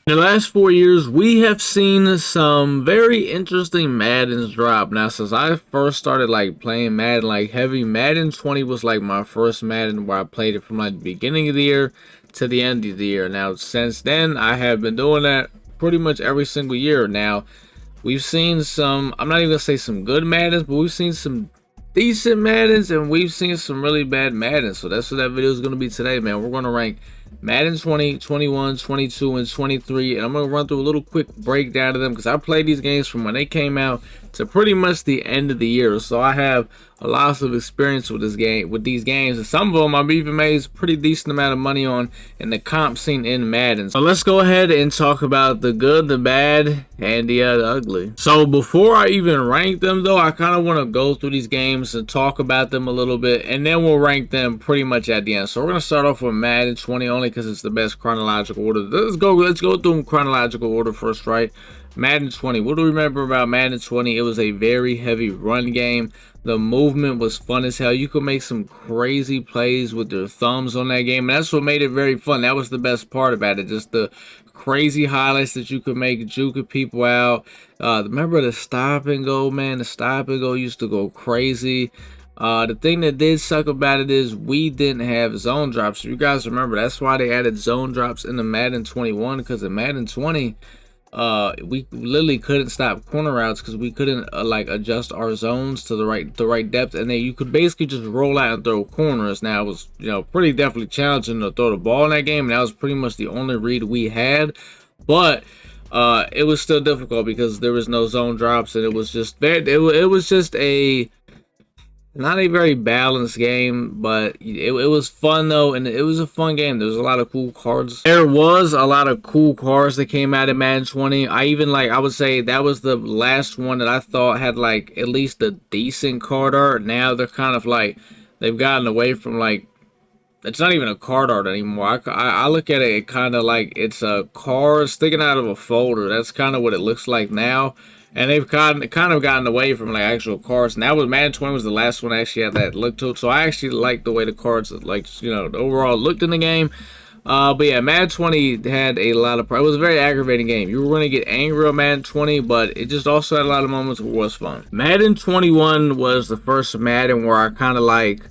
In the last 4 years, we have seen some very interesting Maddens drop. Now, since I first started like playing Madden, like heavy, Madden 20 was like my first Madden where I played it from like the beginning of the year to the end of the year. Now, since then, I have been doing that pretty much every single year. Now, we've seen some, I'm not even gonna say some good Maddens, but we've seen some decent Maddens and we've seen some really bad Maddens. So that's what that video is gonna be today, man. We're gonna rank Madden 20, 21, 22, and 23, and I'm going to run through a little quick breakdown of them because I played these games from when they came out to pretty much the end of the year, so I have a lot of experience with these games, and some of them I've even made a pretty decent amount of money on in the comp scene in Madden. So let's go ahead and talk about the good, the bad, and the ugly. So before I even rank them though, I kind of want to go through these games and talk about them a little bit, and then we'll rank them pretty much at the end. So we're going to start off with Madden 20 only because it's the best chronological order. Let's go through them chronological order first, right? Madden 20. What do we remember about Madden 20? It was a very heavy run game. The movement was fun as hell. You could make some crazy plays with your thumbs on that game, and that's what made it very fun. That was the best part about it, just the crazy highlights that you could make, juking people out. Remember the stop and go, man? The stop and go used to go crazy. The thing that did suck about it is we didn't have zone drops. So you guys remember, that's why they added zone drops in the Madden 21, because in Madden 20, we literally couldn't stop corner routes because we couldn't like adjust our zones to the right depth, and then you could basically just roll out and throw corners. Now it was, you know, pretty definitely challenging to throw the ball in that game, and that was pretty much the only read we had, but it was still difficult because there was no zone drops, and it was just it was just a not a very balanced game, but it was fun though, and it was a fun game. There was a lot of cool cards. There was a lot of cool cards that came out of Madden 20. I would say that was the last one that I thought had like at least a decent card art. Now they're kind of like, they've gotten away from like, it's not even a card art anymore. I look at it kind of like it's a card sticking out of a folder. That's kind of what it looks like now. And they've kind of gotten away from like actual cards. And that was Madden 20 was the last one that actually had that look to it. So I actually like the way the cards, like, you know, the overall looked in the game. But yeah, Madden 20 had a lot of, it was a very aggravating game. You were going to get angry on Madden 20, but it just also had a lot of moments where it was fun. Madden 21 was the first Madden where I kind of like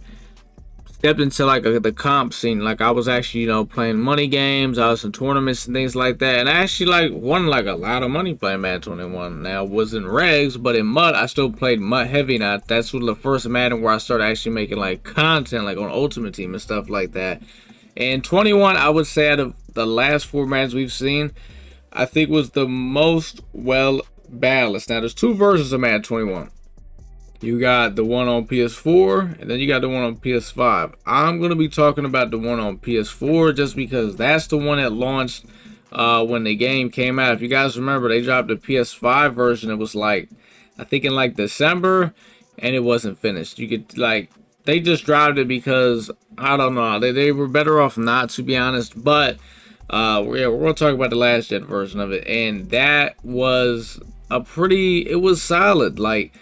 stepped into like the comp scene. Like I was actually, you know, playing money games. I was in tournaments and things like that, and I actually like won like a lot of money playing Madden 21. Now it was in regs, but in mud I still played mud heavy. Now that's the first Madden where I started actually making like content like on Ultimate Team and stuff like that. And 21, I would say out of the last 4 Maddens we've seen, I think was the most well balanced. Now there's 2 versions of Madden 21. You got the one on PS4, and then you got the one on PS5. I'm going to be talking about the one on PS4 just because that's the one that launched when the game came out. If you guys remember, they dropped the PS5 version. It was like, I think in like December, and it wasn't finished. You could like, they just dropped it because, I don't know, they were better off not, to be honest. But we're going to talk about the last gen version of it, and that was it was solid. Like,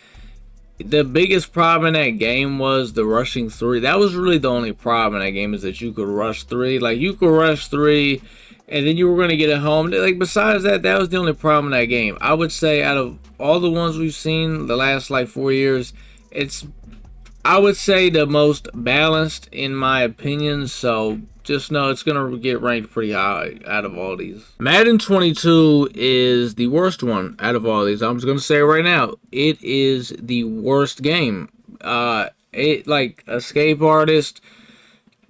the biggest problem in that game was the rushing 3. That was really the only problem in that game, is that you could rush 3. Like, you could rush 3, and then you were going to get it home. Like, besides that, that was the only problem in that game. I would say out of all the ones we've seen the last, like, 4 years, it's, I would say, the most balanced, in my opinion. So just know it's going to get ranked pretty high out of all these. Madden 22 is the worst one out of all these. I'm just going to say it right now. It is the worst game. It, like, Escape Artist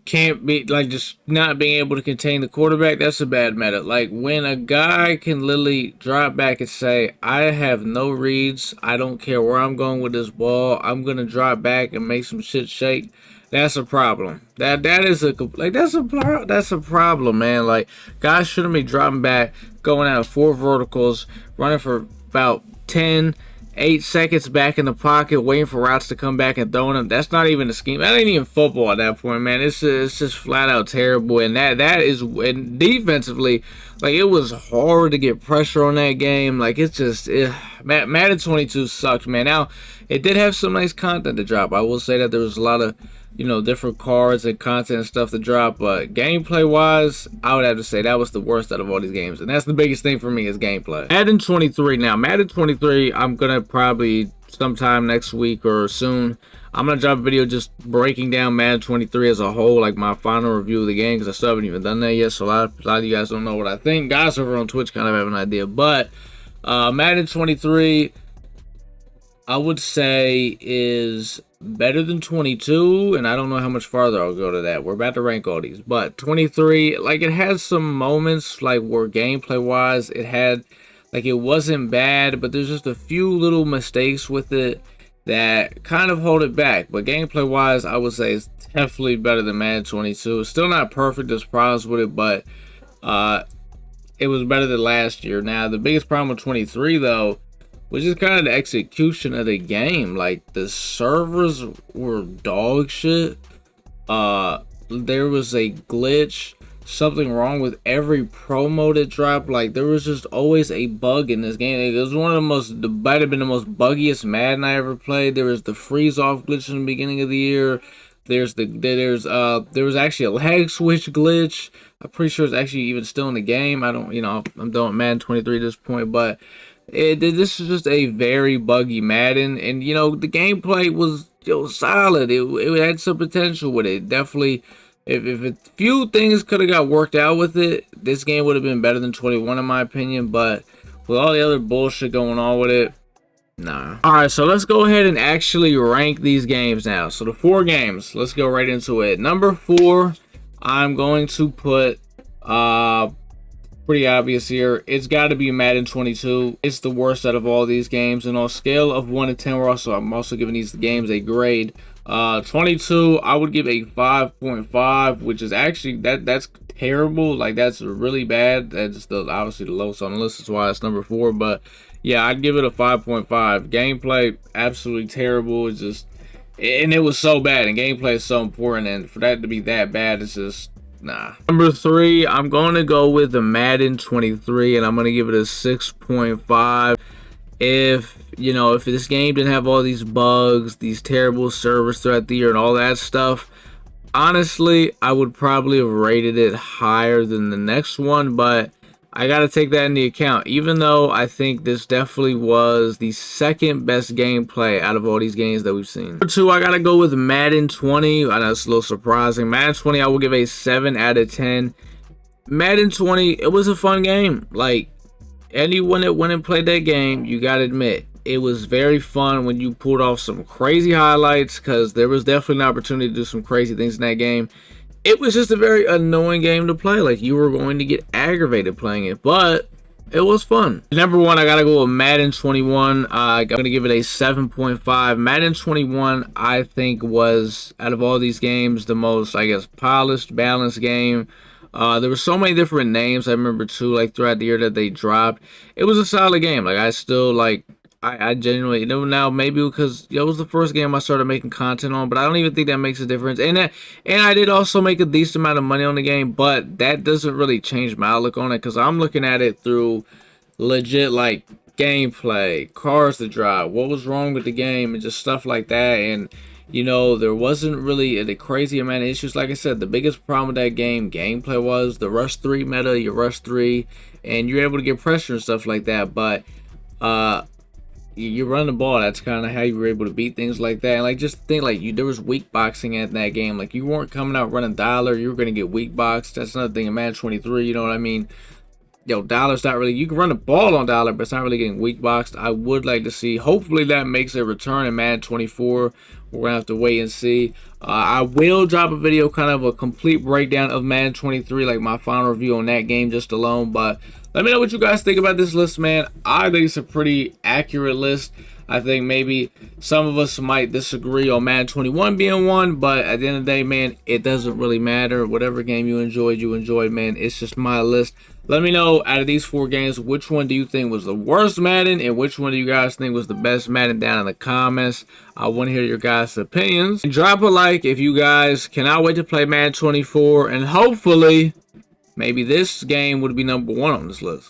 can't be, like, just not being able to contain the quarterback. That's a bad meta. Like, when a guy can literally drop back and say, I have no reads, I don't care where I'm going with this ball, I'm going to drop back and make some shit shake. That's a problem. That's a problem, man. Like, guys shouldn't be dropping back, going out 4 verticals, running for about 8 seconds back in the pocket, waiting for routes to come back and throwing them. That's not even a scheme. That ain't even football at that point, man. It's just flat out terrible. And that is, and defensively, like, it was hard to get pressure on that game. Like, it's just, Madden 22 sucked, man. Now, it did have some nice content to drop. I will say that there was a lot of, you know, different cards and content and stuff to drop. But gameplay wise, I would have to say that was the worst out of all these games, and that's the biggest thing for me is gameplay. Madden 23. Now Madden 23, I'm gonna probably sometime next week or soon, I'm gonna drop a video just breaking down Madden 23 as a whole, like my final review of the game, because I still haven't even done that yet. So a lot of you guys don't know what I think. Guys over on Twitch kind of have an idea, but Madden 23, I would say, is better than 22, and I don't know how much farther I'll go to that. We're about to rank all these, but 23, like, it has some moments like where gameplay wise it had, like, it wasn't bad, but there's just a few little mistakes with it that kind of hold it back. But gameplay wise, I would say it's definitely better than Madden 22. It's still not perfect, there's problems with it, but it was better than last year. Now the biggest problem with 23 though, which is kind of the execution of the game. Like, the servers were dog shit. There was a glitch, something wrong with every promo that dropped. Like, there was just always a bug in this game. It was one of the most, might have been the most buggiest Madden I ever played. There was the freeze off glitch in the beginning of the year. There was actually a lag switch glitch. I'm pretty sure it's actually even still in the game. I'm done Madden 23 at this point, but this is just a very buggy Madden, and you know, the gameplay was solid. It had some potential with it. Definitely, if a few things could have got worked out with it, this game would have been better than 21 in my opinion. But with all the other bullshit going on with it, nah. Alright, so let's go ahead and actually rank these games now. So the 4 games, let's go right into it. Number 4, I'm going to put pretty obvious here. It's got to be Madden 22. It's the worst out of all these games, and on a scale of 1 to 10, I'm also giving these games a grade. 22, I would give a 5.5, which is actually that's terrible. Like, that's really bad. That's obviously the lowest on the list. That's why it's number 4. But yeah, I'd give it a 5.5. Gameplay absolutely terrible. It's just, and it was so bad, and gameplay is so important, and for that to be that bad, it's just, nah. Number 3, I'm going to go with the Madden 23, and I'm going to give it a 6.5. If this game didn't have all these bugs, these terrible servers throughout the year and all that stuff, honestly, I would probably have rated it higher than the next one, but I got to take that into account, even though I think this definitely was the second best gameplay out of all these games that we've seen. Number 2, I got to go with Madden 20. I know it's a little surprising. Madden 20, I will give a 7 out of 10. Madden 20, it was a fun game. Like, anyone that went and played that game, you got to admit, it was very fun when you pulled off some crazy highlights, because there was definitely an opportunity to do some crazy things in that game. It was just a very annoying game to play. Like, you were going to get aggravated playing it, but it was fun. Number 1, I gotta go with Madden 21. I'm gonna give it a 7.5. Madden 21, I think, was, out of all these games, the most, I guess, polished, balanced game. There were so many different names I remember too, like throughout the year that they dropped. It was a solid game. Like, I still like, I genuinely, now maybe because it was the first game I started making content on, but I don't even think that makes a difference. And I did also make a decent amount of money on the game, but that doesn't really change my outlook on it, because I'm looking at it through legit, like, gameplay, cars to drive, what was wrong with the game, and just stuff like that. And you know, there wasn't really a crazy amount of issues. Like I said, the biggest problem with that game, gameplay, was the Rush 3 meta. You Rush 3, and you're able to get pressure and stuff like that. But you run the ball. That's kind of how you were able to beat things like that. And like, just think, like, there was weak boxing in that game. Like, you weren't coming out running Dollar. You were going to get weak boxed. That's another thing in Madden 23. You know what I mean? Dollar's not really, you can run the ball on Dollar, but it's not really getting weak boxed. I would like to see, hopefully that makes a return in Madden 24. We're gonna have to wait and see. I will drop a video, kind of a complete breakdown of Madden 23, like my final review on that game just alone. But let me know what you guys think about this list, man. I think it's a pretty accurate list. I think maybe some of us might disagree on Madden 21 being one, but at the end of the day, man, it doesn't really matter. Whatever game you enjoyed, man. It's just my list. Let me know, out of these 4 games, which one do you think was the worst Madden, and which one do you guys think was the best Madden, down in the comments. I want to hear your guys' opinions. And drop a like if you guys cannot wait to play Madden 24, and hopefully maybe this game would be number 1 on this list.